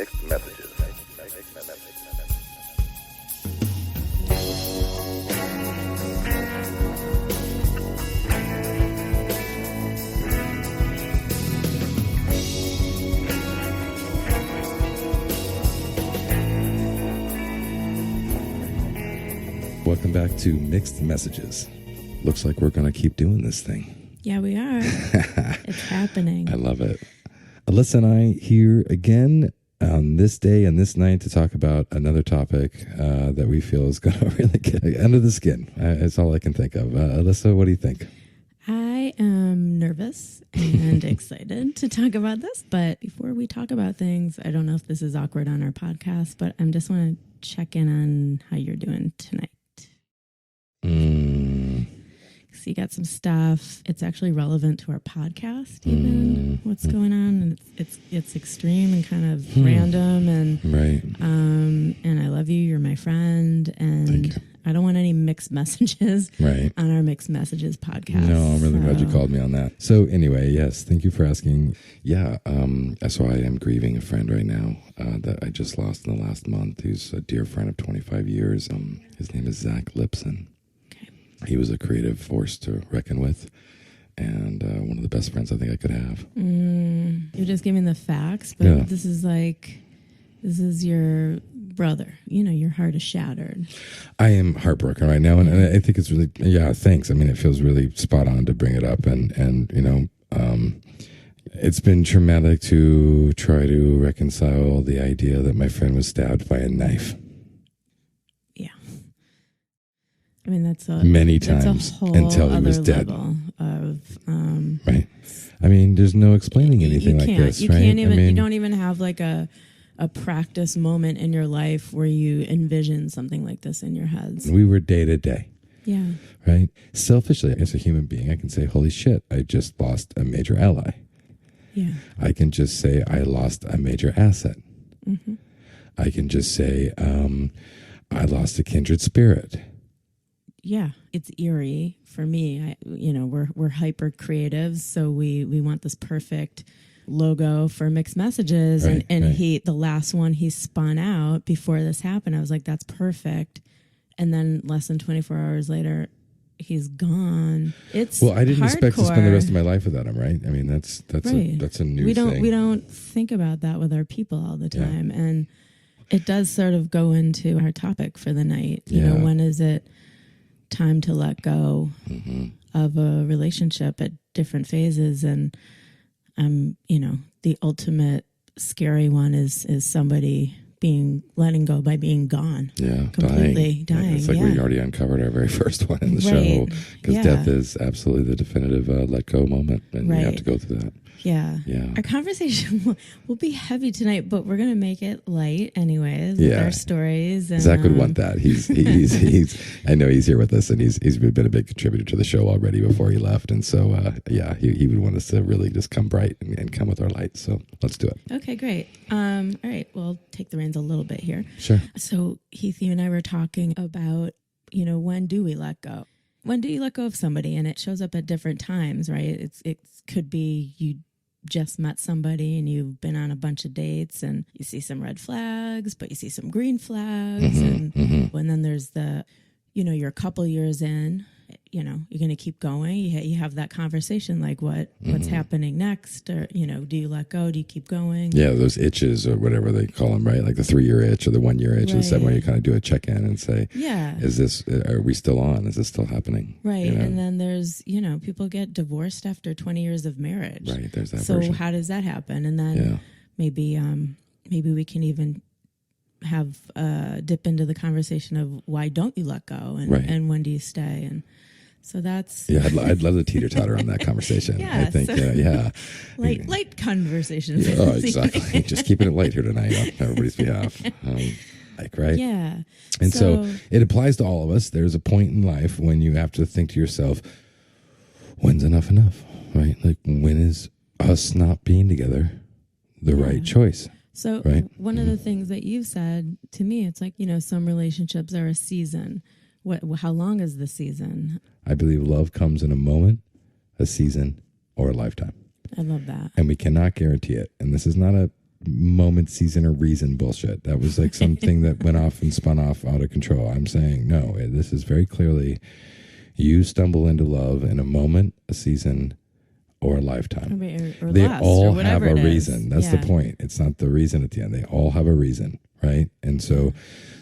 mixed messages. Welcome back to Mixed Messages. Looks like we're going to keep doing this thing. Yeah, we are. It's happening. I love it. Alyssa and I here again on this day and this night to talk about another topic that we feel is going to really get under the skin. It's all I can think of. Alyssa, what do you think? I am nervous and excited to talk about this. But before we talk about things, I don't know if this is awkward on our podcast, but I just want to check in on how you're doing tonight. So you got some stuff. It's actually relevant to our podcast, even what's going on, and it's extreme and kind of random, and right. And I love you. You're my friend, and I don't want any mixed messages right. on our Mixed Messages podcast. No, I'm really glad you called me on that. So anyway, yes, thank you for asking. Yeah, so I am grieving a friend right now that I just lost in the last month. He's a dear friend of 25 years. His name is Zach Lipson. He was a creative force to reckon with, and one of the best friends I think I could have. You're just giving the facts, but Yeah. this is your brother. You know, your heart is shattered. I am heartbroken right now, and I think it's really, thanks. I mean, it feels really spot on to bring it up, and you know, it's been traumatic to try to reconcile the idea that my friend was stabbed by a knife. I mean, that's many times a whole until he was dead. Level of, right. I mean, there's no explaining anything like this, you right? Can't even. I mean, you don't even have like a practice moment in your life where you envision something like this in your heads. We were day to day. Yeah. Right. Selfishly, as a human being, I can say, "Holy shit! I just lost a major ally." Yeah. I can just say, "I lost a major asset." Mm-hmm. I can just say, "I lost a kindred spirit." Yeah, it's eerie for me. We're hyper creatives, so we want this perfect logo for Mixed Messages, right, and right. the last one he spun out before this happened, I was like, that's perfect, and then less than 24 hours later, he's gone. It's well, I didn't expect to spend the rest of hardcore. my life with Atum, right? I mean, that's Right. a new thing. We don't think about that with our people all the time, and it does sort of go into our topic for the night. You know, when is it time to let go of a relationship at different phases? And the ultimate scary one is somebody letting go by being gone. Yeah, completely dying. It's like we already uncovered our very first one in the show, because death is absolutely the definitive let go moment, and you have to go through that. Yeah. Our conversation will be heavy tonight, but we're going to make it light anyways with our stories. And, Zach would want that. He's I know he's here with us, and he's been a big contributor to the show already before he left. And so, he would want us to really just come bright and come with our light. So let's do it. Okay, great. All right. We'll take the reins a little bit here. Sure. So Heath, you and I were talking about, when do we let go? When do you let go of somebody? And it shows up at different times, right? It could be you just met somebody and you've been on a bunch of dates and you see some red flags, but you see some green flags. And then there's you're a couple years in, you're going to keep going. You have that conversation, like what's happening next? Or, do you let go? Do you keep going? Yeah, those itches or whatever they call them, right? Like the 3-year itch or the 1-year itch, and where you kind of do a check-in and say, are we still on? Is this still happening? Right. And then there's, people get divorced after 20 years of marriage. Right. There's that So version. how does that happen? And then maybe we can even have dip into the conversation of why don't you let go and when do you stay? And so that's I'd love to teeter-totter on that conversation. I think light conversation. Oh, exactly. Just keeping it light here tonight on everybody's behalf. Right? Yeah. And so it applies to all of us. There's a point in life when you have to think to yourself, when's enough, right? Like, when is us not being together the right choice? So one of the things that you've said to me, it's like, some relationships are a season. How long is the season? I believe love comes in a moment, a season, or a lifetime. I love that. And we cannot guarantee it. And this is not a moment, season, or reason bullshit. That was like something that went off and spun off out of control. I'm saying, no, this is very clearly you stumble into love in a moment, a season, or a lifetime. Or they lust, all or have a it is. reason. That's the point. It's not the reason at the end. They all have a reason, right? And so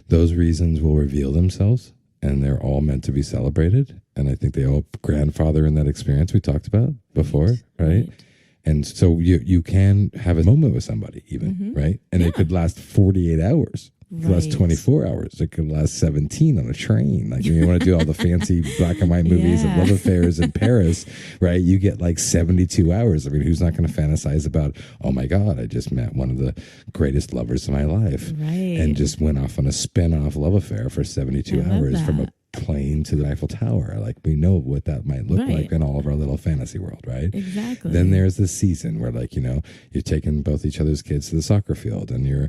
those reasons will reveal themselves, and they're all meant to be celebrated. And I think they all grandfather in that experience we talked about before, right? And so you can have a moment with somebody even, right? And it could last 48 hours. It could last 24 hours. It could last 17 on a train. Like, you want to do all the fancy black and white movies of love affairs in Paris, right? You get like 72 hours. I mean, who's not going to fantasize about, oh my God, I just met one of the greatest lovers of my life. Right. And just went off on a spin-off love affair for 72 hours from a plane to the Eiffel Tower. Like, we know what that might look like in all of our little fantasy world, right? Exactly. Then there's the season where, like, you're taking both each other's kids to the soccer field, and you're,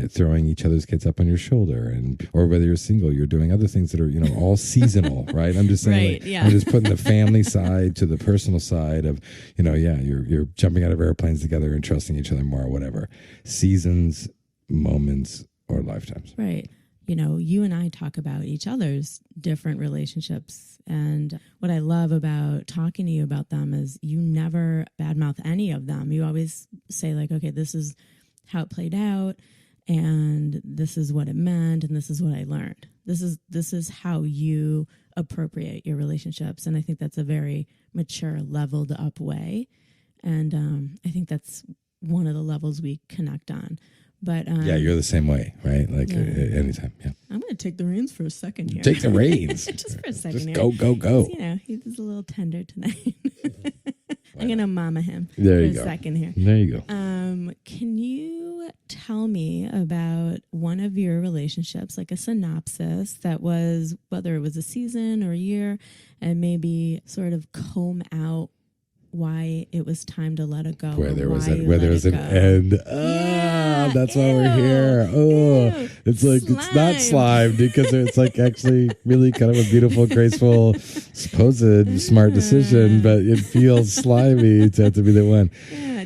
throwing each other's kids up on your shoulder, and or whether you're single, you're doing other things that are, all seasonal, right? I'm just saying, I'm just putting the family side to the personal side of, you're jumping out of airplanes together and trusting each other more, or whatever. Seasons, moments, or lifetimes. Right. You and I talk about each other's different relationships. And what I love about talking to you about them is you never badmouth any of them. You always say, like, okay, this is how it played out, and this is what it meant, and this is what I learned. This is how you appropriate your relationships. And I think that's a very mature, leveled up way. And I think that's one of the levels we connect on. But you're the same way, right? Like anytime. Yeah. I'm going to take the reins for a second here. Take the reins. Just for a second. Just go. He's a little tender tonight. I'm going to mama him for a second here. There you go. Can you tell me about one of your relationships, like a synopsis that was, whether it was a season or a year, and maybe sort of comb out why it was time to let it go, where there was an end. That's why we're here. It's like slime. It's not slime, because it's like actually really kind of a beautiful, graceful, supposed smart decision, but it feels slimy to have to be the one.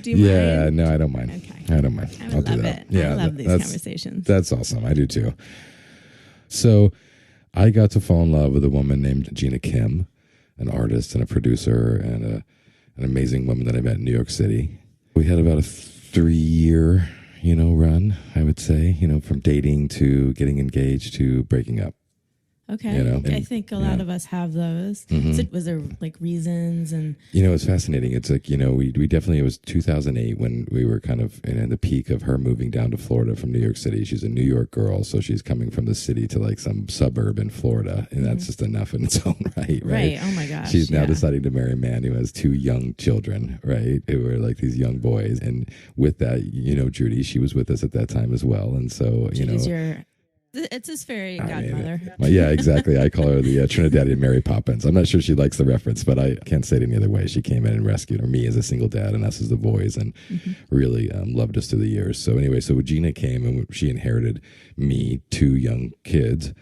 Do you mind? No, I don't mind. Okay. I don't mind. I'll do that. Yeah, I love these conversations. That's awesome. I do too. So I got to fall in love with a woman named Gina Kim, an artist and a producer and an amazing woman that I met in New York City. We had about a 3-year, run, I would say, from dating to getting engaged to breaking up. Okay. I think a lot of us have those. So was there like reasons? And it's fascinating. It's like, we definitely, it was 2008 when we were kind of in the peak of her moving down to Florida from New York City. She's a New York girl, so she's coming from the city to like some suburb in Florida, and that's just enough in its own right. Right. Oh my gosh. She's now deciding to marry a man who has 2 young children, right? Who are like these young boys. And with that, Judy, she was with us at that time as well. And so, Judy's it's his fairy godmother. Yeah, exactly. I call her the Trinidadian Mary Poppins. I'm not sure she likes the reference, but I can't say it any other way. She came in and rescued me as a single dad and us as the boys, and really loved us through the years. So anyway, so Gina came and she inherited me, 2 young kids,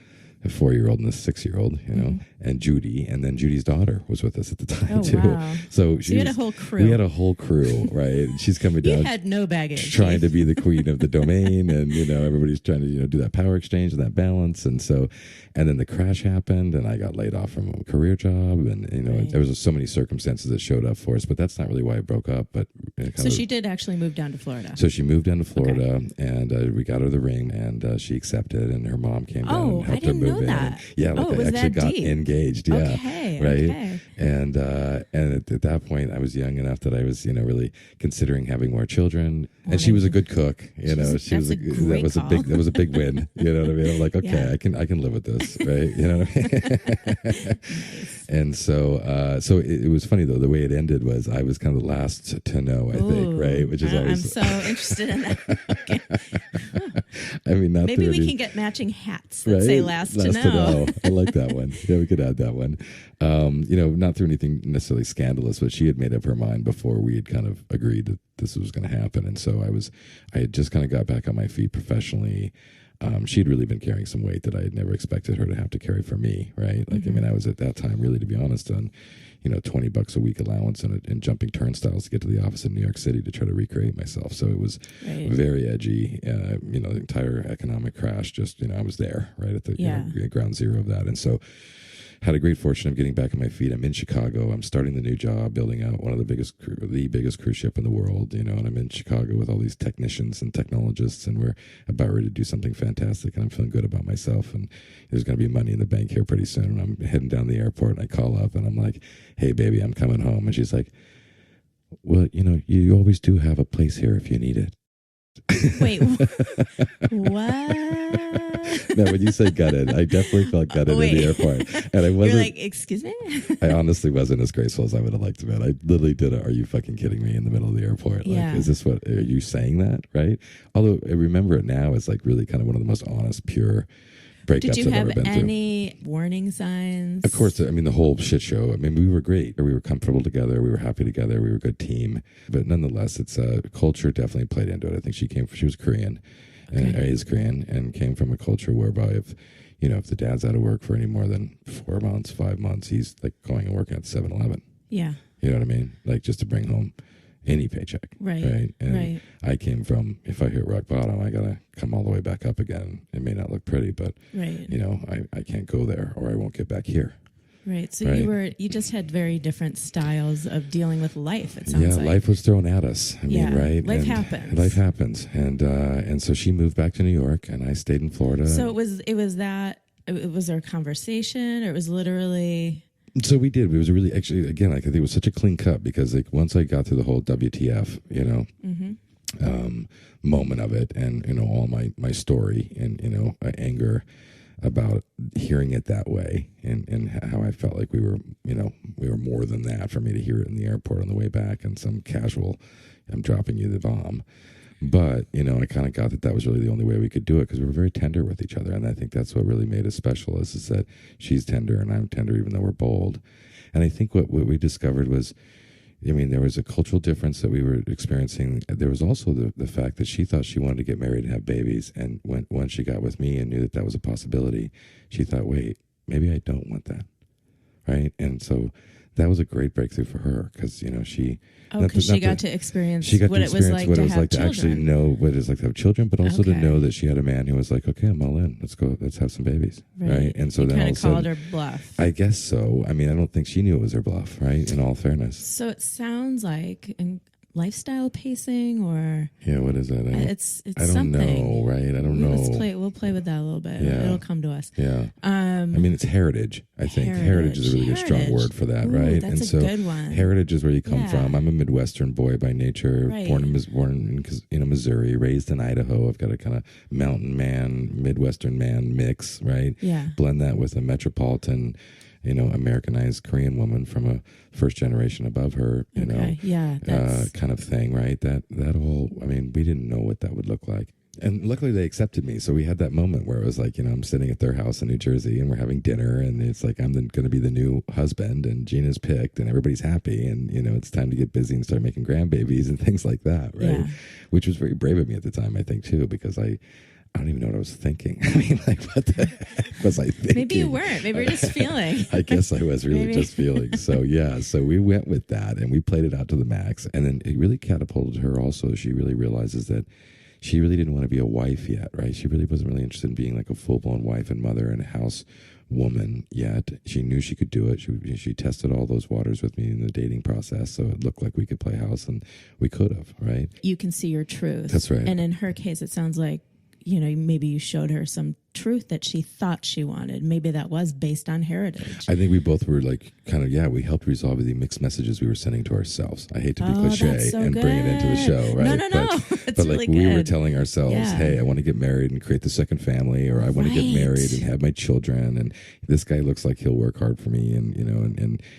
a 4-year-old and a 6-year-old, and Judy, and then Judy's daughter was with us at the time too. Wow. So you had a whole crew. We had a whole crew, right? She's coming down. You had no baggage. Trying to be the queen of the domain, and everybody's trying to do that power exchange and that balance, and then the crash happened, and I got laid off from a career job, and there was so many circumstances that showed up for us, but that's not really why it broke up. But so she did actually move down to Florida. So she moved down to Florida, and we got her the ring, and she accepted, and her mom came down and helped her move in. That. And, I actually got engaged. Yeah, okay, right. Okay. And at that point, I was young enough that I was really considering having more children. And she was a good cook. That was a big win. You know what I mean? I'm like, okay, I can live with this, right? You know what I mean? Nice. And so it was funny though. The way it ended was I was kind of the last to know. I think, right? Which is always. I'm so interested in that. Okay. I mean, maybe we can get matching hats that say "last to know." I like that one. Yeah, we could add that one. Not through anything necessarily scandalous, but she had made up her mind before we had kind of agreed that this was going to happen. And so I had just kind of got back on my feet professionally. she'd really been carrying some weight that I had never expected her to have to carry for me, right? Like, I mean, I was at that time, really, to be honest, on, $20 a week allowance and jumping turnstiles to get to the office in New York City to try to recreate myself. So it was very edgy. The entire economic crash, just, I was there, right at the ground zero of that. And so had a great fortune of getting back on my feet. I'm in Chicago. I'm starting the new job, building out one of the biggest cruise ship in the world, and I'm in Chicago with all these technicians and technologists, and we're about ready to do something fantastic, and I'm feeling good about myself, and there's going to be money in the bank here pretty soon, and I'm heading down the airport, and I call up, and I'm like, hey, baby, I'm coming home. And she's like, well, you always do have a place here if you need it. Wait, what? No, when you say gutted, I definitely felt gutted in the airport. And I wasn't. You're like, excuse me? I honestly wasn't as graceful as I would have liked to be. I literally did a, are you fucking kidding me, in the middle of the airport? Like, is this what, are you saying that, right? Although I remember it now as like really kind of one of the most honest, pure breakups Did you I've have ever been any warning signs? Of course, I mean, the whole shit show. I mean, we were great. We were comfortable together. We were happy together. We were a good team. But nonetheless, it's culture definitely played into it. I think she was Korean, and is Korean, and came from a culture whereby if the dad's out of work for any more than 4 months, 5 months, he's like going and working at 7-Eleven. Yeah. You know what I mean? Like just to bring home any paycheck. Right. And I came from, if I hit rock bottom, I got to come all the way back up again. It may not look pretty, but, I can't go there or I won't get back here. Right. So you just had very different styles of dealing with life, it sounds like. Yeah, life was thrown at us. I mean, right? Life happens. Life happens. And so she moved back to New York and I stayed in Florida. So it was our conversation, or it was literally... So we did. It was really, actually, again, like I think it was such a clean cut because like once I got through the whole WTF, moment of it, and all my story and anger about hearing it that way, and how I felt like we were more than that, for me to hear it in the airport on the way back and some casual, I'm dropping you the bomb. But, I kind of got that was really the only way we could do it because we were very tender with each other. And I think that's what really made us special is that she's tender and I'm tender, even though we're bold. And I think what we discovered was, there was a cultural difference that we were experiencing. There was also the fact that she thought she wanted to get married and have babies. And when she got with me and knew that was a possibility, she thought, wait, maybe I don't want that. Right? And so that was a great breakthrough for her because, she... because she got to experience what it was like to actually know what it is like to have children, but also to know that she had a man who was like, okay, I'm all in. Let's go. Let's have some babies. Right. And so then all of a sudden, called her bluff. I guess so. I mean, I don't think she knew it was her bluff, right? In all fairness. So it sounds like lifestyle pacing, or what is that? It's I don't something. know, right? I don't know. We'll play with that a little bit. Yeah. It'll come to us. Yeah. I mean, it's heritage. I think heritage is a really good strong word for that, right? That's a good one. Heritage is where you come from. I'm a Midwestern boy by nature, born in Missouri, raised in Idaho. I've got a kind of mountain man, Midwestern man mix, right? Yeah. Blend that with a metropolitan, Americanized Korean woman from a first generation above her, kind of thing, right? That whole, we didn't know what that would look like. And luckily they accepted me. So we had that moment where it was like, I'm sitting at their house in New Jersey and we're having dinner and it's like, I'm going to be the new husband and Gina's picked and everybody's happy. And, it's time to get busy and start making grandbabies and things like that. Right. Yeah. Which was very brave of me at the time, I think, too, because I don't even know what I was thinking. What the heck was I thinking? Maybe you weren't. Maybe you were just feeling. I guess I was really just feeling. So, so we went with that and we played it out to the max. And then it really catapulted her also. She really realizes that she really didn't want to be a wife yet, right? She really wasn't really interested in being like a full-blown wife and mother and a house woman yet. She knew she could do it. She tested all those waters with me in the dating process, so it looked like we could play house, and we could have, right? You can see your truth. That's right. And in her case, it sounds like, maybe you showed her some truth that she thought she wanted. Maybe that was based on heritage. I think we both were like we helped resolve the mixed messages we were sending to ourselves. I hate to be cliche and bring it into the show, right? No. But like really we were telling ourselves, hey, I want to get married and create the second family, or I want to get married and have my children, and this guy looks like he'll work hard for me, and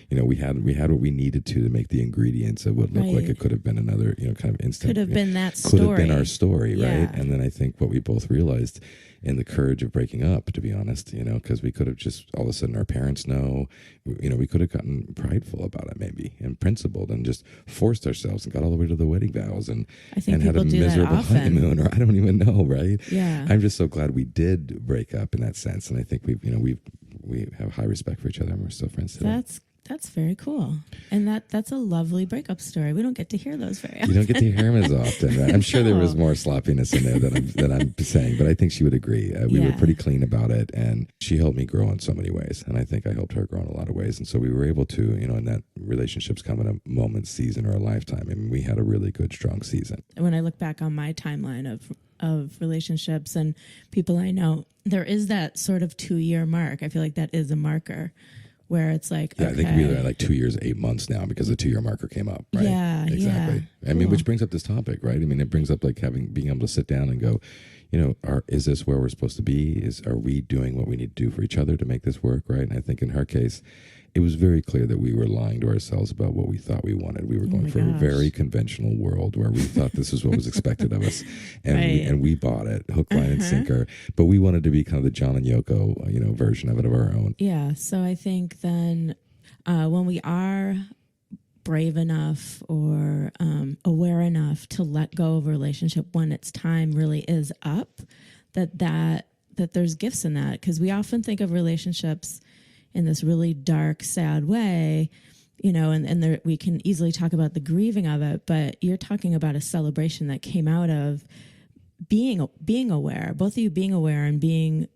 we had what we needed to make the ingredients of what looked like it could have been another kind of instant. Could have been that story. Could have been our story, yeah. right? And then I think what we both realized, and the courage of breaking up, to be honest, because we could have just all of a sudden our parents know, we could have gotten prideful about it maybe and principled and just forced ourselves and got all the way to the wedding vows and had a miserable honeymoon, or I don't even know, right? Yeah. I'm just so glad we did break up in that sense. And I think we have high respect for each other and we're still friends today. That's very cool. And that's a lovely breakup story. We don't get to hear those very often. You don't get to hear them as often, right? I'm sure there was more sloppiness in there than I'm saying, but I think she would agree. We were pretty clean about it, and she helped me grow in so many ways, and I think I helped her grow in a lot of ways. And so we were able to, and that relationships come in a moment, season, or a lifetime. I mean, we had a really good, strong season. When I look back on my timeline of relationships and people I know, there is that sort of 2-year mark. I feel like that is a marker. Where it's like, I think we're at like 2 years, 8 months now because the 2-year marker came up, right? Yeah, exactly. Yeah. I mean, which brings up this topic, right? I mean, it brings up like being able to sit down and go, is this where we're supposed to be? Are we doing what we need to do for each other to make this work, right? And I think in her case, it was very clear that we were lying to ourselves about what we thought we wanted. We were going for a very conventional world where we thought this is what was expected of us, and we bought it hook, line, and sinker. But we wanted to be kind of the John and Yoko, version of it of our own. Yeah. So I think then when we are brave enough or aware enough to let go of a relationship when its time really is up, that there's gifts in that, because we often think of relationships in this really dark, sad way, and there, we can easily talk about the grieving of it, but you're talking about a celebration that came out of being aware, both of you being aware and being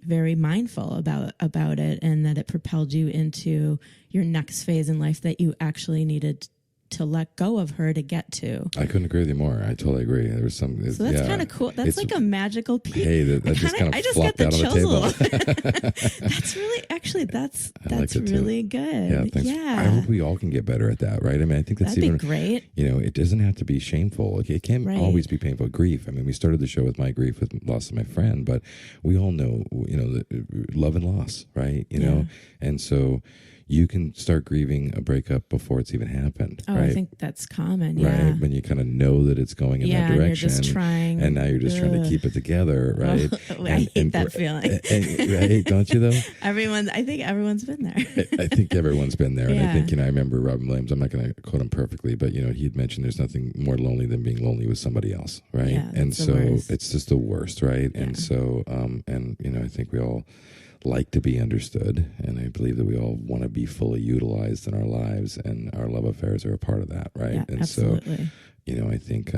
very mindful about it, and that it propelled you into your next phase in life that you actually needed to let go of her to get to. I couldn't agree with you more. I totally agree. There was some. So that's kind of cool. That's like a magical piece. Hey, that just kind of flopped out on the table. That's really, that's really good. Yeah, thanks. Yeah. I hope we all can get better at that, right? I mean, I think that's That'd be great. It doesn't have to be shameful. It can't always be painful. Grief. I mean, we started the show with my grief with loss of my friend, but we all know, love and loss, right? And so you can start grieving a breakup before it's even happened. Oh, right? I think that's common. Yeah. Right. When you kind of know that it's going in that direction. And you're just trying. And now you're just trying to keep it together, right? Oh, I hate that feeling. Right? Don't you though? I think everyone's been there. I think everyone's been there. And I think, I remember Robin Williams, I'm not going to quote him perfectly, but, he'd mentioned there's nothing more lonely than being lonely with somebody else, right? Yeah, and so it's just the worst, right? Yeah. And so, I think we all like to be understood, and I believe that we all want to be fully utilized in our lives, and our love affairs are a part of that, right? Yeah, and absolutely. So, I think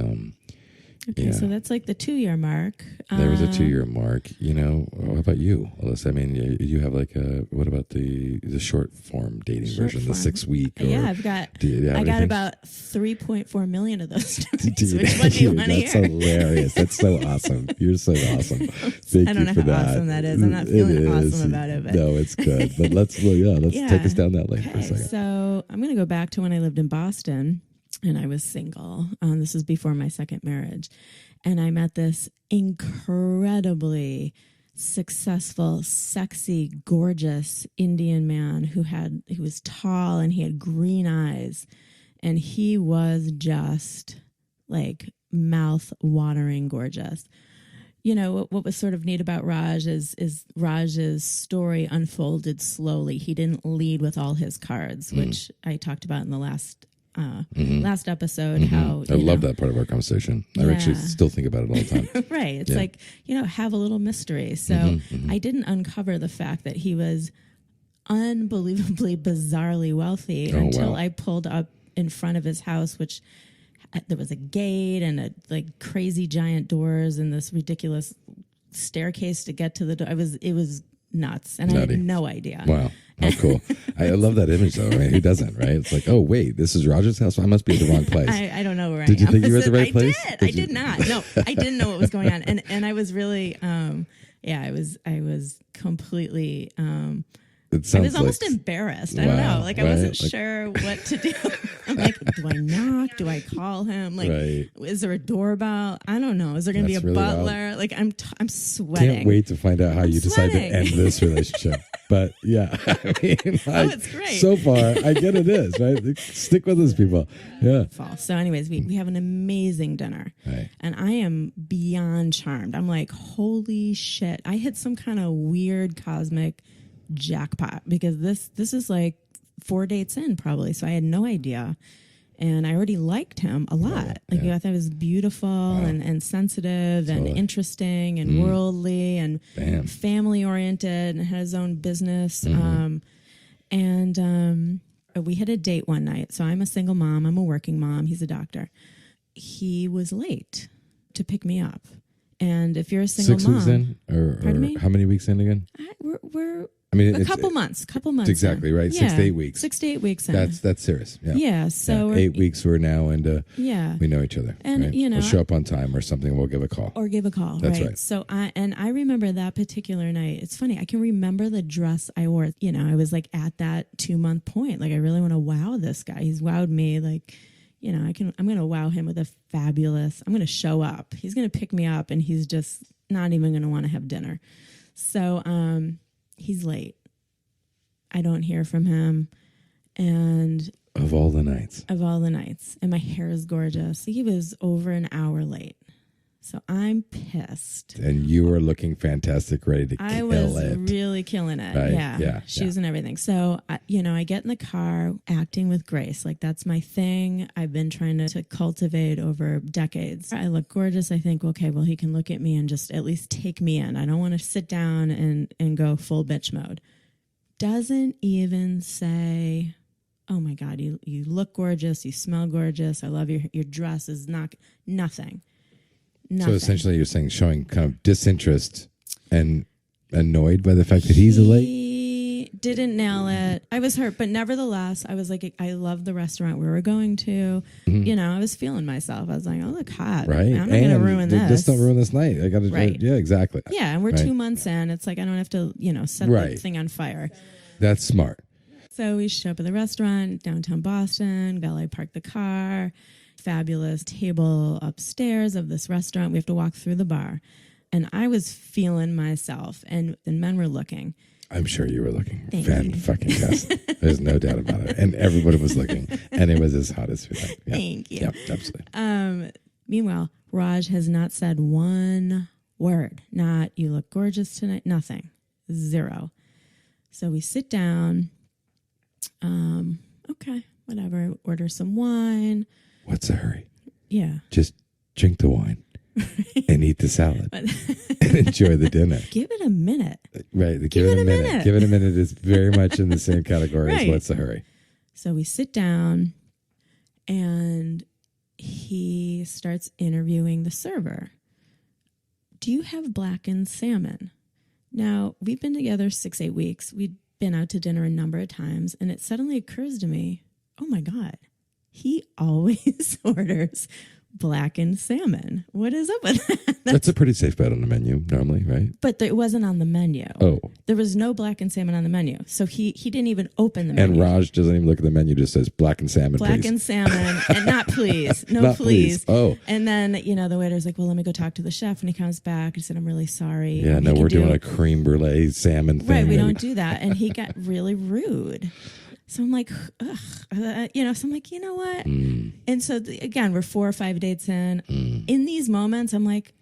okay, so that's like the 2-year mark. There was a 2-year mark. How about you, Alyssa? I mean, you have like what about the short form dating version, the 6-week? Yeah, I got about 3.4 million of those to me. Which one do you want to hear? That's hilarious. That's so awesome. You're so awesome. I don't know how awesome that is. I'm not feeling awesome about it. But. No, it's good. But let's take us down that lane for a second. So I'm going to go back to when I lived in Boston. And I was single. This was before my second marriage. And I met this incredibly successful, sexy, gorgeous Indian man who was tall and he had green eyes. And he was just like mouth-watering gorgeous. What was sort of neat about Raj is Raj's story unfolded slowly. He didn't lead with all his cards, which I talked about in the last episode. How I love that part of our conversation. I actually still think about it all the time. Right. It's like, have a little mystery. So I didn't uncover the fact that he was unbelievably, bizarrely wealthy until I pulled up in front of his house, which there was a gate and crazy giant doors and this ridiculous staircase to get to the door. It was nuts, and Nutty. I had no idea. Wow, how cool! I love that image, though. Right? Who doesn't? Right? It's like, oh wait, this is Roger's house. I must be at the wrong place. I don't know where. Did you think you were at the right place? I did not. No, I didn't know what was going on, and I was really, I was completely. I was almost embarrassed. I don't know. I wasn't sure what to do. I'm like, do I knock? Do I call him? Is there a doorbell? I don't know. Is there going to be a really butler? Wild. I'm sweating. Can't wait to find out how you decide to end this relationship. But yeah, I mean, it's great. So far, I get it is, right? Stick with us, people. Yeah. So anyways, we have an amazing dinner. Right. And I am beyond charmed. I'm like, holy shit. I hit some kind of weird cosmic jackpot because this is like 4 dates in probably. So I had no idea. And I already liked him a lot. I thought he was beautiful and sensitive and interesting and worldly and family oriented and had his own business. We had a date one night. So I'm a single mom. I'm a working mom. He's a doctor. He was late to pick me up. And if you're a single 6 mom, weeks in, or how many weeks in again? We're I mean, a couple months. Exactly in. right. 6 to 8 weeks. 6 to 8 weeks in. That's serious. Yeah. Yeah. So 8 weeks we're now into. Yeah. We know each other. And right? we'll show up on time or something. We'll give a call. That's right. So I remember that particular night. It's funny. I can remember the dress I wore. I was like at that 2-month point. Like I really want to wow this guy. He's wowed me. Like, I'm going to wow him with a fabulous. I'm going to show up. He's going to pick me up, and he's just not even going to want to have dinner. So he's late. I don't hear from him. And of all the nights. And my hair is gorgeous. He was over an hour late. So I'm pissed. And you were looking fantastic, ready to kill it. I was really killing it. Right? Yeah. Shoes and everything. So, I get in the car acting with grace. Like that's my thing. I've been trying to cultivate over decades. I look gorgeous. I think, okay, well, he can look at me and just at least take me in. I don't want to sit down and go full bitch mode. Doesn't even say, oh my God, you look gorgeous. You smell gorgeous. I love your dress is nothing. So essentially you're saying showing kind of disinterest and annoyed by the fact that he's late? He didn't nail it. I was hurt, but nevertheless, I was like, I love the restaurant we were going to. I was feeling myself. I was like, oh, look hot. Right. I'm not going to ruin this. Just don't ruin this night. I got to, right. Yeah, exactly. Yeah, and we're 2 months in. It's like, I don't have to, set the thing on fire. That's smart. So we show up at the restaurant, downtown Boston, valet parked the car. Fabulous table upstairs of this restaurant. We have to walk through the bar. And I was feeling myself, and men were looking. I'm sure you were looking. Fan-fucking-tastic. There's no doubt about it. And everybody was looking, and it was as hot as you think. Yeah. Thank you. Yep, absolutely. Meanwhile, Raj has not said one word. Not, you look gorgeous tonight. Nothing. Zero. So we sit down. Okay, whatever. Order some wine. What's the hurry? Yeah. Just drink the wine and eat the salad and enjoy the dinner. Give it a minute. Right. Give it a minute. Give it a minute is very much in the same category as what's the hurry. So we sit down and he starts interviewing the server. Do you have blackened salmon? Now, we've been together 6-8 weeks. We've been out to dinner a number of times, and it suddenly occurs to me, oh my God, he always orders blackened salmon. What is up with that? That's a pretty safe bet on the menu normally, right? But it wasn't on the menu. Oh. There was no blackened salmon on the menu. So he didn't even open the menu. And Raj doesn't even look at the menu, just says blackened salmon, blackened please. salmon, and not please. No, not please. Oh. And then, the waiter's like, well, let me go talk to the chef. And he comes back and said, I'm really sorry. Yeah, no, we're doing a creme brulee salmon thing. Right, we don't do that. And he got really rude. So I'm like, ugh. So I'm like, you know what? And so, again, we're 4 or 5 dates in. In these moments, I'm like,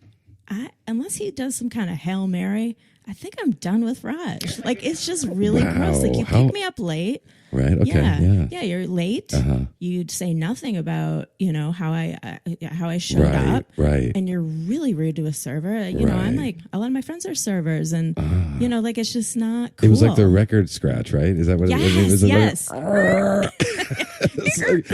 unless he does some kind of Hail Mary, I think I'm done with Raj. Like, it's just really gross. Like, you pick me up late. Right. Okay. Yeah. You're late. You'd say nothing about how I showed up. Right. And you're really rude to a server. I'm like, a lot of my friends are servers, and like it's just not cool. It was like the record scratch, right? Is that what it was? Yes.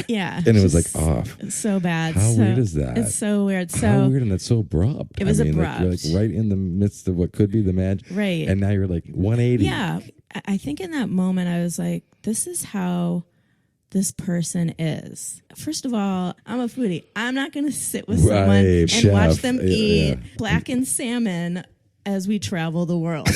Yeah. And it was like off. So bad. How weird is that? It's so weird. How weird, and it's so abrupt. It was abrupt. You're like right in the midst of what could be the magic. Right. And now you're like 180. Yeah. I think in that moment I was like, this is how this person is. First of all, I'm a foodie. I'm not going to sit with someone and chef. Watch them eat blackened salmon as we travel the world.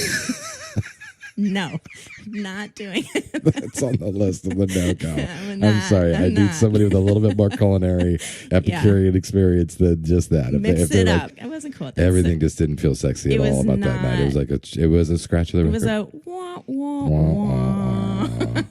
No, not doing it. That's on the list of the no-go. I'm sorry. I need somebody with a little bit more culinary Epicurean experience than just that. Mix it up. I wasn't cool with that. Everything just didn't feel sexy at all about that night. It was like it was a scratch of the record. It was a Wah, wah, Wah, wah. wah, wah.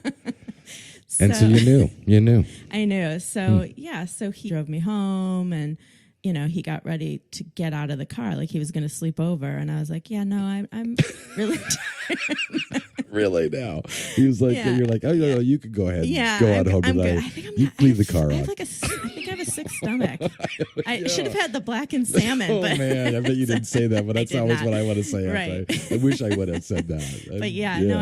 And so you knew. I knew. So so he drove me home, and he got ready to get out of the car, like he was going to sleep over, and I was like, yeah, no, I'm really tired. Really now? He was like, you're like, oh, yeah, you could go ahead and go out home I'm tonight. good. I think you leave the car on. I think I have a sick stomach. I should have had the blackened salmon. Oh but man, I bet you didn't say that, but that's always what I want to say. Right. I wish I would have said that. But no,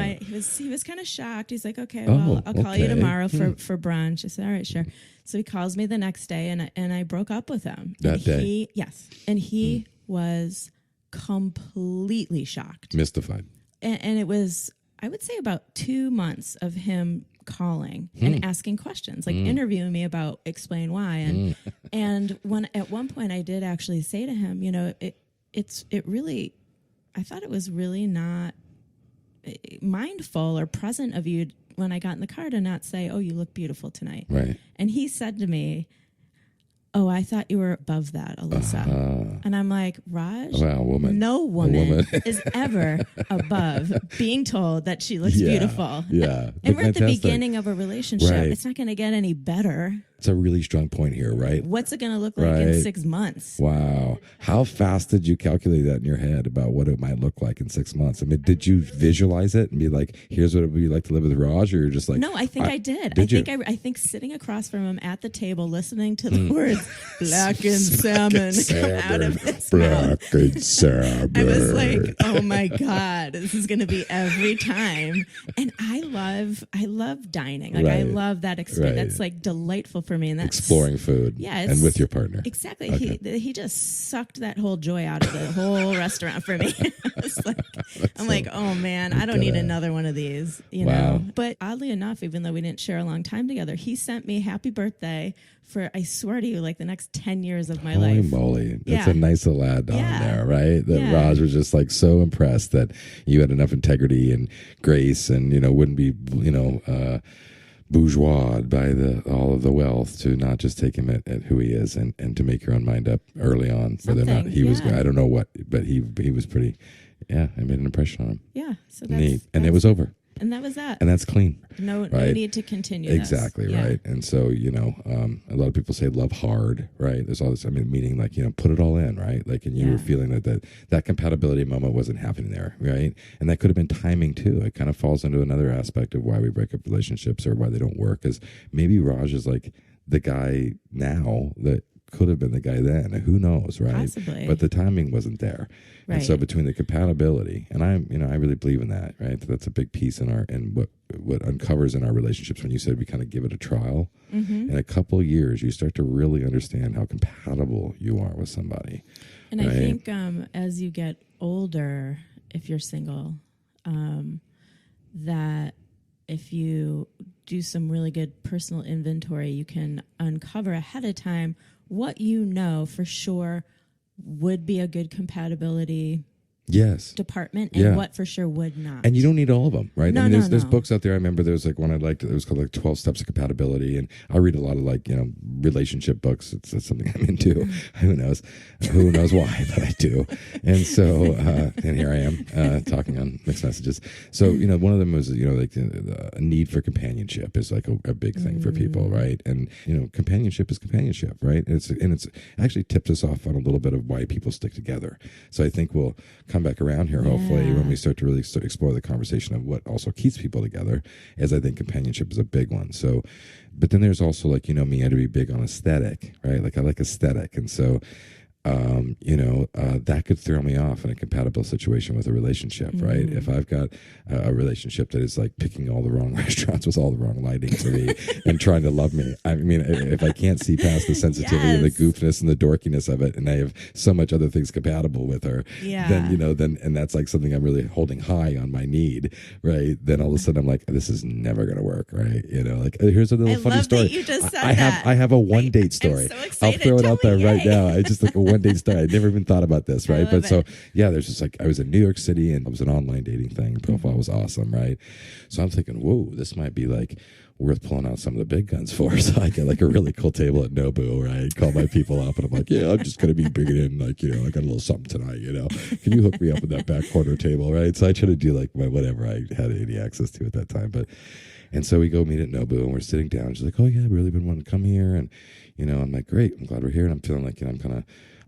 he was kind of shocked. He's like, okay, well, I'll call you tomorrow for brunch. I said, all right, sure. So he calls me the next day, and I broke up with him. That day? Yes. And he was completely shocked. Mystified. And it was, I would say, about 2 months of him calling and asking questions, like interviewing me about explain why. And at one point I did actually say to him, it really, I thought it was really not mindful or present of you when I got in the car to not say, oh, you look beautiful tonight. Right. And he said to me, oh, I thought you were above that, Elisa. And I'm like, Raj, no woman is ever above being told that she looks beautiful. Yeah. And we're at the beginning of a relationship. Right. It's not going to get any better. It's a really strong point here, right? What's it going to look like in 6 months? Wow. How fast did you calculate that in your head about what it might look like in 6 months? I mean, did you visualize it and be like, here's what it would be like to live with Raj? Or you're just like... No, I think I did. I think sitting across from him at the table, listening to the words, blackened salmon out of his mouth. Blackened salmon. I was like, oh my God, this is going to be every time. And I love dining. Like I love that experience. That's like delightful for me, and that's exploring food, and with your partner. Exactly. Okay. He just sucked that whole joy out of the whole restaurant for me. I'm like, oh man, I don't need another one of these, you know. But oddly enough, even though we didn't share a long time together, he sent me happy birthday for, I swear to you, like the next 10 years of my life. Holy moly. That's a nice little add-on there, right? That Raj was just like so impressed that you had enough integrity and grace and, wouldn't be, bourgeois by all of the wealth to not just take him at who he is and to make your own mind up early on whether or not he was I don't know what, but he was pretty, I made an impression on him. Yeah. So neat. And it was over. And that was that. And that's clean. No need to continue exactly this. Right. And so a lot of people say love hard, right? There's all this, meaning like, put it all in, right? Like, and you were feeling that compatibility moment wasn't happening there, right? And that could have been timing too. It kind of falls into another aspect of why we break up relationships or why they don't work, is maybe Raj is like the guy now that could have been the guy then. Who knows, right? Possibly. But the timing wasn't there. Right. And so between the compatibility, and I really believe in that, right? That's a big piece in what uncovers in our relationships when you said we kind of give it a trial. In a couple of years, you start to really understand how compatible you are with somebody. And right? I think as you get older, if you're single, that if you do some really good personal inventory, you can uncover ahead of time what for sure would be a good compatibility department and what for sure would not. And you don't need all of them, right? No, there's books out there. I remember there was like one I liked. It was called like 12 Steps of Compatibility. And I read a lot of relationship books. It's something I'm into. Who knows why, but I do. And so, and here I am talking on mixed messages. So, one of them was, like a need for companionship is like a big thing for people, right? And, companionship is companionship, right? And it's actually tips us off on a little bit of why people stick together. So I think we'll come back around here hopefully when we start to really explore the conversation of what also keeps people together, as I think companionship is a big one. So, but then there's also like, me, I had to be big on aesthetic, right? Like I like aesthetic. And so, that could throw me off in a compatible situation with a relationship, right? If I've got a relationship that is like picking all the wrong restaurants with all the wrong lighting for me and trying to love me. I mean, if I can't see past the sensitivity and the goofiness and the dorkiness of it, and I have so much other things compatible with her, then, and that's like something I'm really holding high on my need, right? Then all of a sudden I'm like, this is never going to work, right? Like, here's a little funny story. That you just said I have a one date story. I'm so excited. I'll throw it out there right now. I just like a one date story. I'd never even thought about this, right? But so, there's just like, I was in New York City and it was an online dating thing. Profile was awesome, right? So I'm thinking, whoa, this might be like worth pulling out some of the big guns for. So I get like a really cool table at Nobu, right? Call my people up and I'm like, yeah, I'm just going to be bringing in like, I got a little something tonight, Can you hook me up with that back corner table, right? So I try to do like whatever I had any access to at that time. And so we go meet at Nobu and we're sitting down. She's like, oh yeah, I've really been wanting to come here. And, I'm like, great, I'm glad we're here. And I'm feeling like,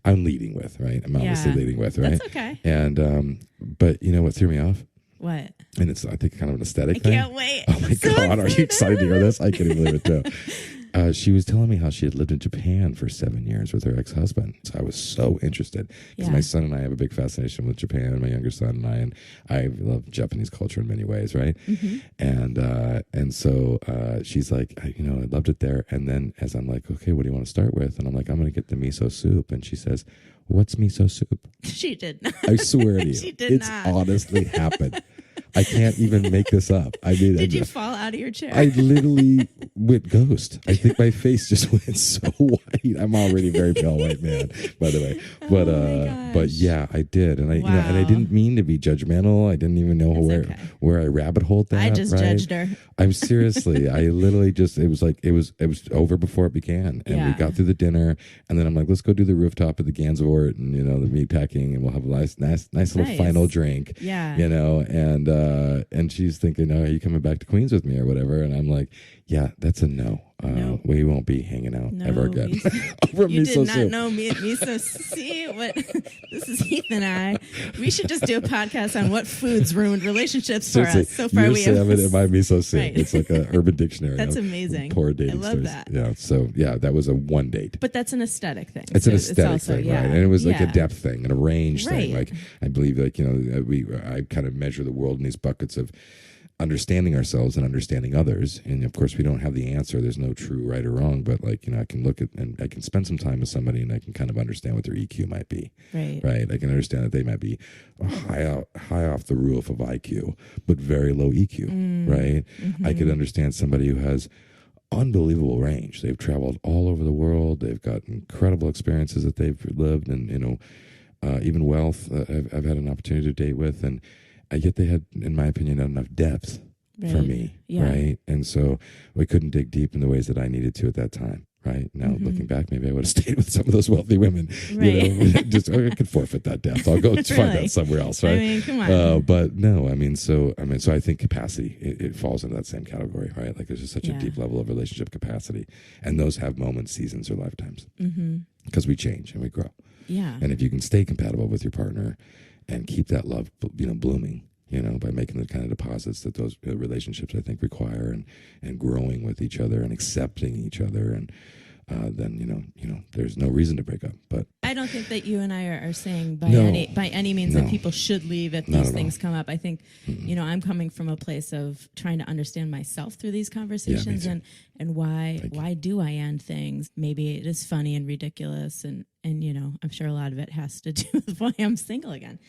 I'm leading with, right? I'm obviously leading with, right? That's okay. And, but you know what threw me off? What? And it's, I think, kind of an aesthetic thing. I can't wait. Oh my God, are you excited to hear this? I can't even believe it too. She was telling me how she had lived in Japan for 7 years with her ex-husband. So I was so interested because my son and I have a big fascination with Japan, and my younger son and I love Japanese culture in many ways, right? Mm-hmm. And so she's like, I loved it there. And then as I'm like, okay, what do you want to start with? And I'm like, I'm going to get the miso soup. And she says, what's miso soup? She did not. I swear to you, She did it's not. honestly happened. I can't even make this up. I mean, Did you fall out of your chair? I literally went ghost. I think my face just went so white. I'm already a very pale white man, by the way. But yeah, I did, and and I didn't mean to be judgmental. I didn't even know where I rabbit holed that. I just judged her. I'm seriously. I literally just it was over before it began, and we got through the dinner, and then I'm like, let's go do the rooftop at the Gansevoort, and the meat packing, and we'll have a nice little final drink. Yeah. And she's thinking, oh, are you coming back to Queens with me or whatever? And I'm like, yeah, that's a no. No. We won't be hanging out ever again. Over You miso did not soup. know me at miso. See what? This is Heath and I. We should just do a podcast on what foods ruined relationships for us. So far, your we have salmon and my miso soup. Right. It's like an urban dictionary. That's of amazing. Poor dating I love stories. that. Yeah. So that was a one date. But that's an aesthetic thing. It's an aesthetic thing, right? And it was like a Yeah. depth thing and a range thing. Right. Like I believe, like I kind of measure the world in these buckets of understanding ourselves and understanding others. And of course, we don't have the answer. There's no true right or wrong. But I can look at and I can spend some time with somebody and I can kind of understand what their EQ might be. Right. Right. I can understand that they might be high off the roof of IQ, but very low EQ. Right. Mm-hmm. I could understand somebody who has unbelievable range. They've traveled all over the world. They've got incredible experiences that they've lived, and even wealth. I've had an opportunity to date with, and yet they had, in my opinion, not enough depth for me. Yeah. Right, and so we couldn't dig deep in the ways that I needed to at that time. Right now, looking back, maybe I would have stayed with some of those wealthy women. Right. Just I could forfeit that depth. I'll go find that somewhere else. Right. I mean, come on. But no, so I think capacity it falls into that same category, right? Like there's just such a deep level of relationship capacity, and those have moments, seasons, or lifetimes because we change and we grow. Yeah. And if you can stay compatible with your partner and keep that love, blooming, by making the kind of deposits that those relationships I think require, and growing with each other and accepting each other, and then there's no reason to break up. But I don't think that you and I are saying by any means that people should leave if these things come up. I think I'm coming from a place of trying to understand myself through these conversations, and why do I end things? Maybe it is funny and ridiculous, and I'm sure a lot of it has to do with why I'm single again.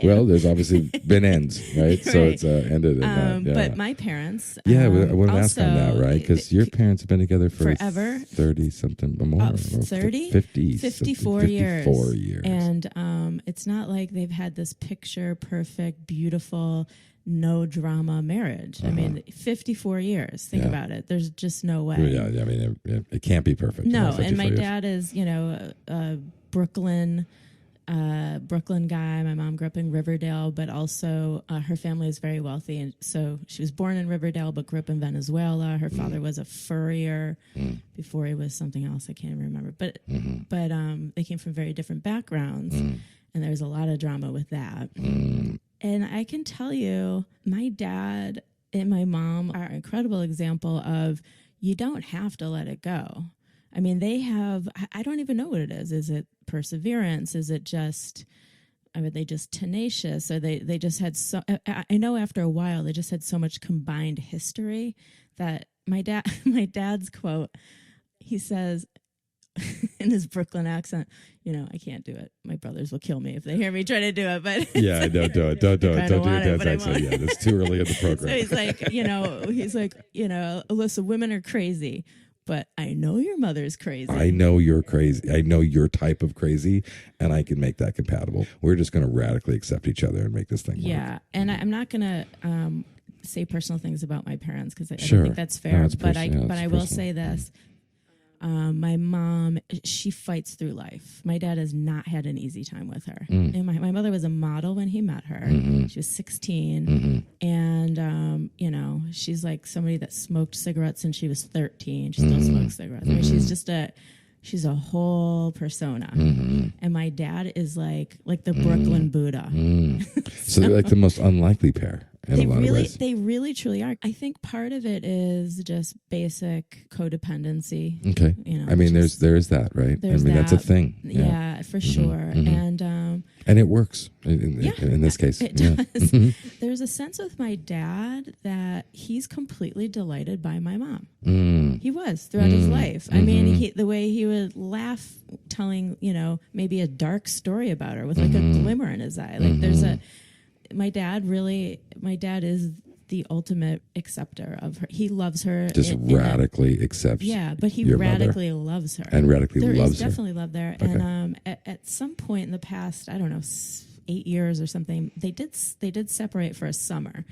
Well, there's obviously been ends, right? So it's ended. But my parents, I want to ask on that, right? Because your parents have been together for forever, 30 something or more, 30, 54 years. 54 years, and it's not like they've had this picture perfect, beautiful, no drama marriage. I mean, 54 years. Think about it. There's just no way. Yeah, I mean, it can't be perfect. No, and my dad is, a Brooklyn guy. My mom grew up in Riverdale, but also her family is very wealthy, and so she was born in Riverdale, but grew up in Venezuela. Her father was a furrier before he was something else. I can't even remember, but they came from very different backgrounds, and there's a lot of drama with that. And I can tell you, my dad and my mom are an incredible example of you don't have to let it go. I mean, I don't even know what it is. Is it perseverance? Is it just, they just tenacious? Or they just had I know after a while, they just had so much combined history that my dad's quote, he says, in his Brooklyn accent, I can't do it. My brothers will kill me if they hear me try to do it. But don't do it. Don't do it. Don't do your dad's accent. Yeah, it's too early in the program. So he's like, Alyssa, women are crazy, but I know your mother's crazy. I know you're crazy. I know your type of crazy, and I can make that compatible. We're just going to radically accept each other and make this thing work. Yeah, and I'm not going to say personal things about my parents because I Sure. don't think that's fair. No, it's but personal. I will say this. My mom, she fights through life. My dad has not had an easy time with her. And my mother was a model when he met her. She was 16. And, you know, she's like somebody that smoked cigarettes since she was 13. She still smokes cigarettes. I mean, she's a whole persona. And my dad is like the Brooklyn Buddha. So they're like the most unlikely pair. In a lot of ways. They really truly are. I think part of it is just basic codependency. Okay. You know, I mean, there's that, right? I mean, that's a thing. Yeah, for sure. And it works in this case. It does. There's a sense with my dad that he's completely delighted by my mom. He was throughout his life. I mean, the way he would laugh telling, you know, maybe a dark story about her with like a glimmer in his eye. Like my dad is the ultimate acceptor of her. He loves her. Just radically accepts. Yeah, but he your radically loves her. And radically there loves is her. definitely love there. Okay. And at some point in the past, I don't know, 8 years or something, they did separate for a summer.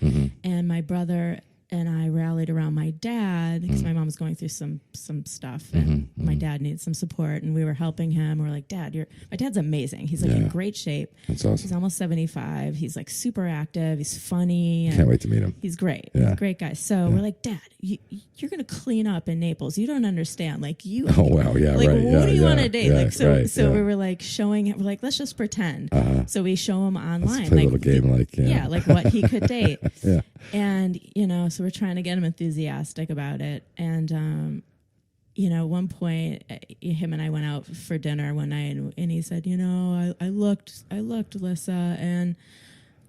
And my brother and I rallied around my dad because my mom was going through some stuff, and my dad needed some support, and we were helping him. We're like, Dad, my dad's amazing. He's like in great shape. That's awesome. He's almost 75. He's like super active. He's funny. Can't wait to meet him. He's great. Yeah. He's a great guy. So we're like, Dad, you're going to clean up in Naples. You don't understand. Like you. Oh wow, yeah, like, right. What do you want to date? Yeah, like so we were like showing it. We're like, let's just pretend. So we show him online. Let's play a little game, like like what he could date. Yeah. And you know, so we're trying to get him enthusiastic about it. And you know, at one point, him and I went out for dinner one night, and he said, you know, I looked, Alyssa, and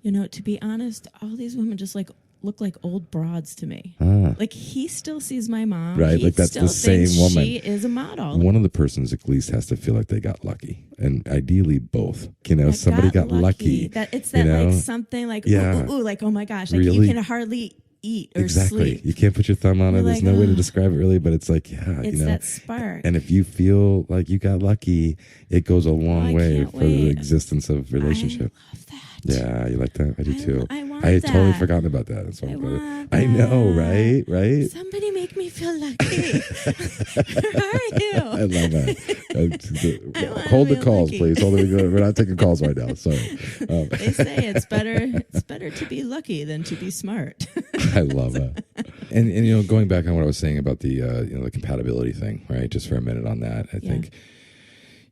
you know, to be honest, all these women just like look like old broads to me. Like he still sees my mom, right? He like that's still the same thinks woman. She is a model. One of the persons at least has to feel like they got lucky, and ideally both. You know, somebody got lucky. That it's that, you know? Like something like ooh, like oh my gosh, like really? you can hardly eat or exactly. sleep. You can't put your thumb on it. There's no way to describe it really, but it's like it's you know, that spark. And if you feel like you got lucky, it goes a long way for the existence of relationship. I love that. Yeah, you like that? I do too. I had totally forgotten about that. That's I know, right? Right? Somebody make me feel lucky. Where are you? I love that. Hold the calls, lucky. please. We're not taking calls right now. Sorry. They say it's better to be lucky than to be smart. I love that. And you know, going back on what I was saying about the you know, the compatibility thing, right? Just for a minute on that, I think.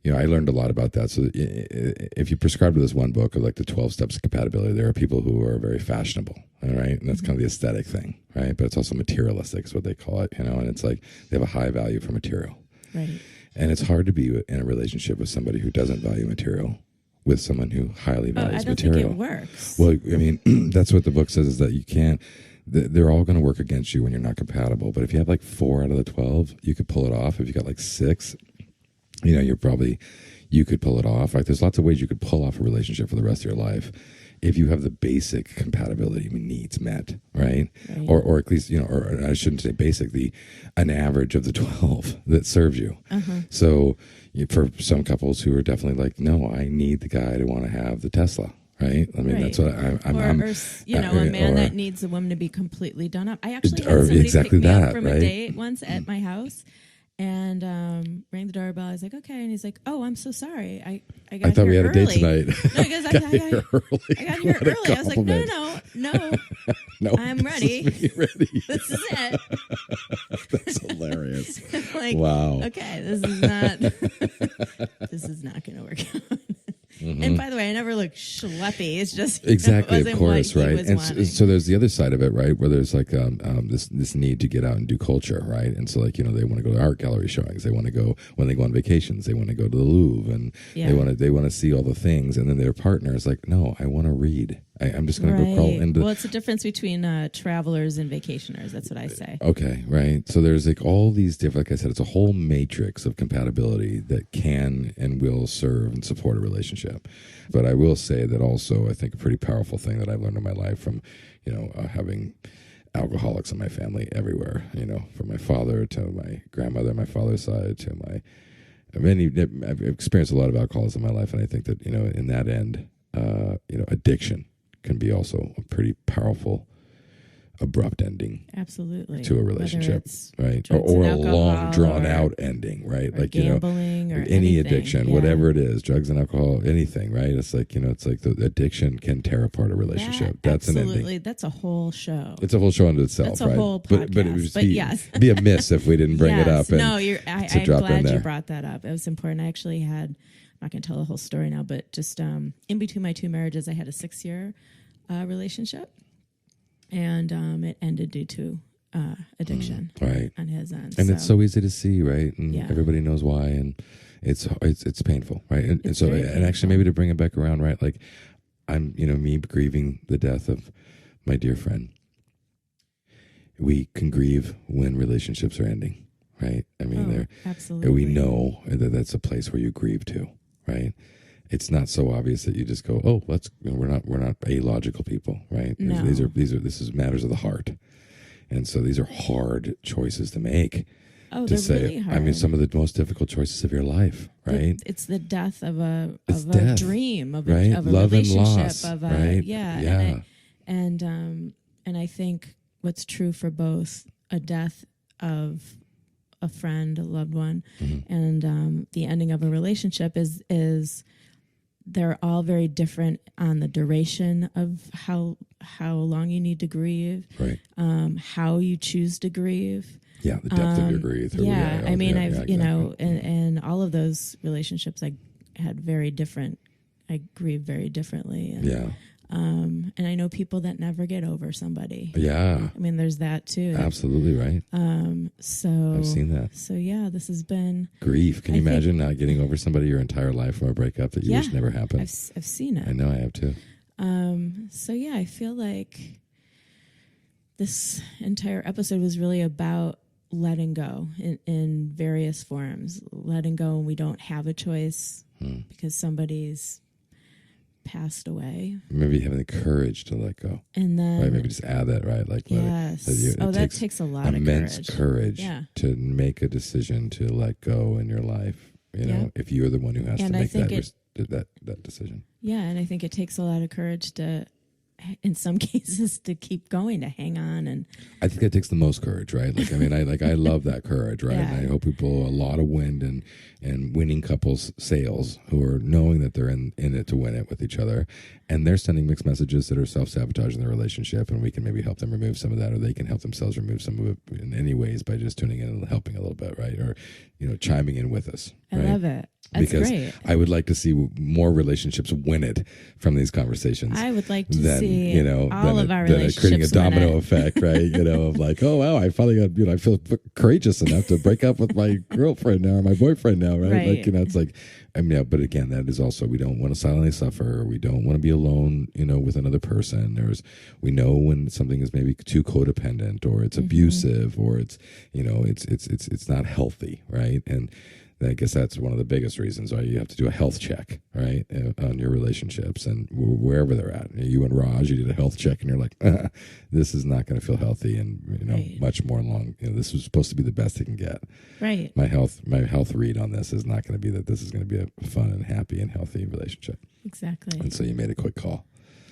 You know, I learned a lot about that. So if you prescribe to this one book of like the 12 steps of compatibility, there are people who are very fashionable, all right? And that's kind of the aesthetic thing, right? But it's also materialistic is what they call it, you know? And it's like they have a high value for material. Right. And it's hard to be in a relationship with somebody who doesn't value material with someone who highly values material. I don't think it works. Well, I mean, that's what the book says is that you can't, they're all going to work against you when you're not compatible. But if you have like 4 out of the 12, you could pull it off. If you got like 6, you know, you could pull it off. Like there's lots of ways you could pull off a relationship for the rest of your life if you have the basic compatibility needs met, right? Or at least, you know, or I shouldn't say basic, an average of the 12 that serves you. So for some couples who are definitely like, no, I need the guy to want to have the Tesla. Right. I mean, that's what I'm. Or you know, a man that needs a woman to be completely done up. I actually had somebody pick me up from a date once at my house. And rang the doorbell. I was like, okay. And he's like, oh, I'm so sorry. I got thought here we had early. a date tonight. No, he goes, I got here early. I was like, no. I'm ready. Ready. This is it. That's hilarious. Like, wow. Okay, this is not going to work out. And by the way, I never look schleppy. It's just exactly, of course, right? And so there's the other side of it, right? Where there's like this need to get out and do culture, right? And so like, you know, they want to go to art gallery showings. They want to go when they go on vacations. They want to go to the Louvre, and they want to see all the things. And then their partner is like, no, I want to read. I'm just going to go crawl into. Well, it's the difference between travelers and vacationers. That's what I say. Okay, right. So there's like all these different. Like I said, it's a whole matrix of compatibility that can and will serve and support a relationship. But I will say that also, I think a pretty powerful thing that I've learned in my life from, you know, having alcoholics in my family everywhere. You know, from my father to my grandmother on my father's side to my. I've experienced a lot of alcoholism in my life, and I think that, you know, in that end, you know, addiction can be also a pretty powerful abrupt ending Absolutely. to a Whether relationship, it's right? drugs Or and a long alcohol drawn or- out ending, right? or Like, gambling or any anything. addiction, Yeah. whatever it is, drugs and alcohol, anything, right? It's like, it's like the addiction can tear apart a relationship. That's an absolutely. ending. That's a whole show. It's a whole show unto itself, That's a right? whole But it would podcast. just But be, yes. be a miss if we didn't bring it up. And No, to I'm drop in glad there. you brought that up. It was important. I actually had, I'm not going to tell the whole story now, but just in between my 2 marriages, I had a 6-year relationship, and it ended due to addiction right. on his end. And it's so easy to see, right? And Yeah. everybody knows why, and it's painful, right? And It's so, very and actually, painful. maybe to bring it back around, right? Like, I'm, me grieving the death of my dear friend. We can grieve when relationships are ending, right? I mean, absolutely. we know that that's a place where you grieve too, right? It's not so obvious that you just go, oh, we're not illogical people, right? No. This is matters of the heart. And so these are hard choices to make. Oh, to they're say, really hard. I mean, some of the most difficult choices of your life, right? It's the death of a death, dream, of right? a Love and relationship, loss, of a right? yeah, Yeah. and I think what's true for both a death of a friend, a loved one, Mm-hmm. and the ending of a relationship is they're all very different on the duration of how long you need to grieve, Right. how you choose to grieve. Yeah, the depth of your grief. I mean, I've exactly. in all of those relationships, I had I grieve very differently. And, Yeah. and I know people that never get over somebody. Yeah. I mean, there's that too. Absolutely right. So I've seen that. So yeah, this has been Grief. Can you I think- imagine not getting over somebody your entire life from a breakup that you wish never happened? I've seen it. I know I have too. So yeah, I feel like this entire episode was really about letting go in various forms. Letting go when we don't have a choice because somebody's passed away. Maybe having the courage to let go. And then Right, maybe just add that, right? Like, yes. That takes a lot of immense courage Yeah. to make a decision to let go in your life. You know, if you're the one who has And to I make think that decision. Yeah, and I think it takes a lot of courage to, in some cases, to keep going, to hang on. And I think that takes the most courage, right? Like, I mean, I love that courage, right? Yeah. And I hope people a lot of wind and winning couples sails who are knowing that they're in it to win it with each other, and they're sending mixed messages that are self-sabotaging their relationship, and we can maybe help them remove some of that, or they can help themselves remove some of it in any ways by just tuning in and helping a little bit, right? Or chiming in with us. I right? love it. That's because great. I would like to see more relationships win it from these conversations. I would like to than, see all of our than relationships creating a domino win it. effect, right? Of like, oh wow, I finally got, I feel courageous enough to break up with my girlfriend now or my boyfriend now, right? Right. Like, it's like, but again, that is also, we don't want to silently suffer. We don't want to be alone, with another person. We know when something is maybe too codependent, or it's abusive, or it's, it's not healthy, right? And I guess that's one of the biggest reasons why you have to do a health check, right, on your relationships and wherever they're at. You and Raj, you did a health check, and you're like, this is not going to feel healthy, and Right. much more long. This was supposed to be the best it can get. Right. My health read on this is not going to be that this is going to be a fun and happy and healthy relationship. Exactly. And so you made a quick call.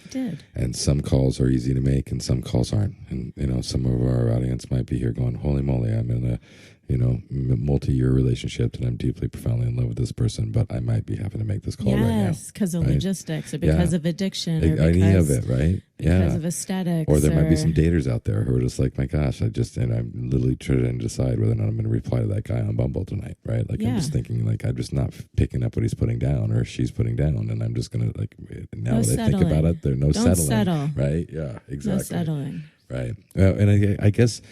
I did. And some calls are easy to make, and some calls aren't. And some of our audience might be here going, "Holy moly, I'm in a multi-year relationship, and I'm deeply, profoundly in love with this person, but I might be having to make this call right now." Yes, because of right? logistics, or because of addiction, or Any of because, it, right? because of aesthetics, Or there might be some daters out there who are just like, my gosh, I'm literally trying to decide whether or not I'm going to reply to that guy on Bumble tonight, right? Like, I'm just thinking, like, I'm just not picking up what he's putting down or she's putting down, and I'm just going to, like, now that I think about it, there's no Don't settling. settle. Right? Yeah, exactly. No settling. Right. And I guess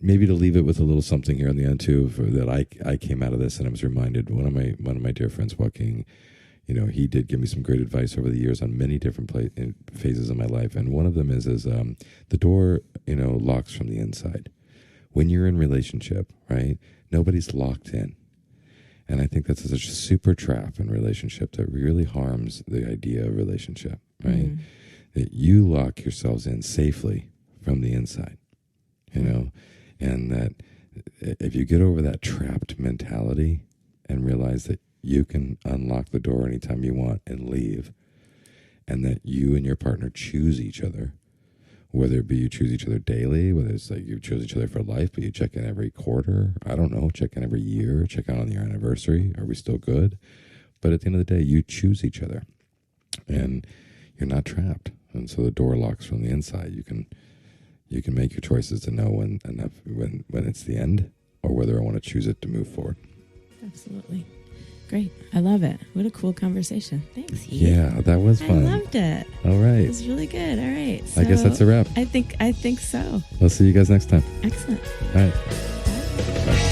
maybe to leave it with a little something here on the end too, that I came out of this and I was reminded, one of my dear friends, Joaquin, he did give me some great advice over the years on many different phases of my life. And one of them is the door, locks from the inside. When you're in relationship, right, nobody's locked in. And I think that's such a super trap in relationship that really harms the idea of relationship, right? Mm. That you lock yourselves in safely from the inside, and that if you get over that trapped mentality and realize that you can unlock the door anytime you want and leave, and that you and your partner choose each other, whether it be you choose each other daily, whether it's like you choose each other for life, but you check in every quarter. I don't know, check in every year, check out on your anniversary. Are we still good? But at the end of the day, you choose each other, and you're not trapped. And so the door locks from the inside. You can make your choices to know when it's the end, or whether I want to choose it to move forward. Absolutely. Great. I love it. What a cool conversation. Thanks, Heath. Yeah, that was fun. I loved it. All right. It was really good. All right. So I guess that's a wrap. I think so. We'll see you guys next time. Excellent. All right. Bye. Bye.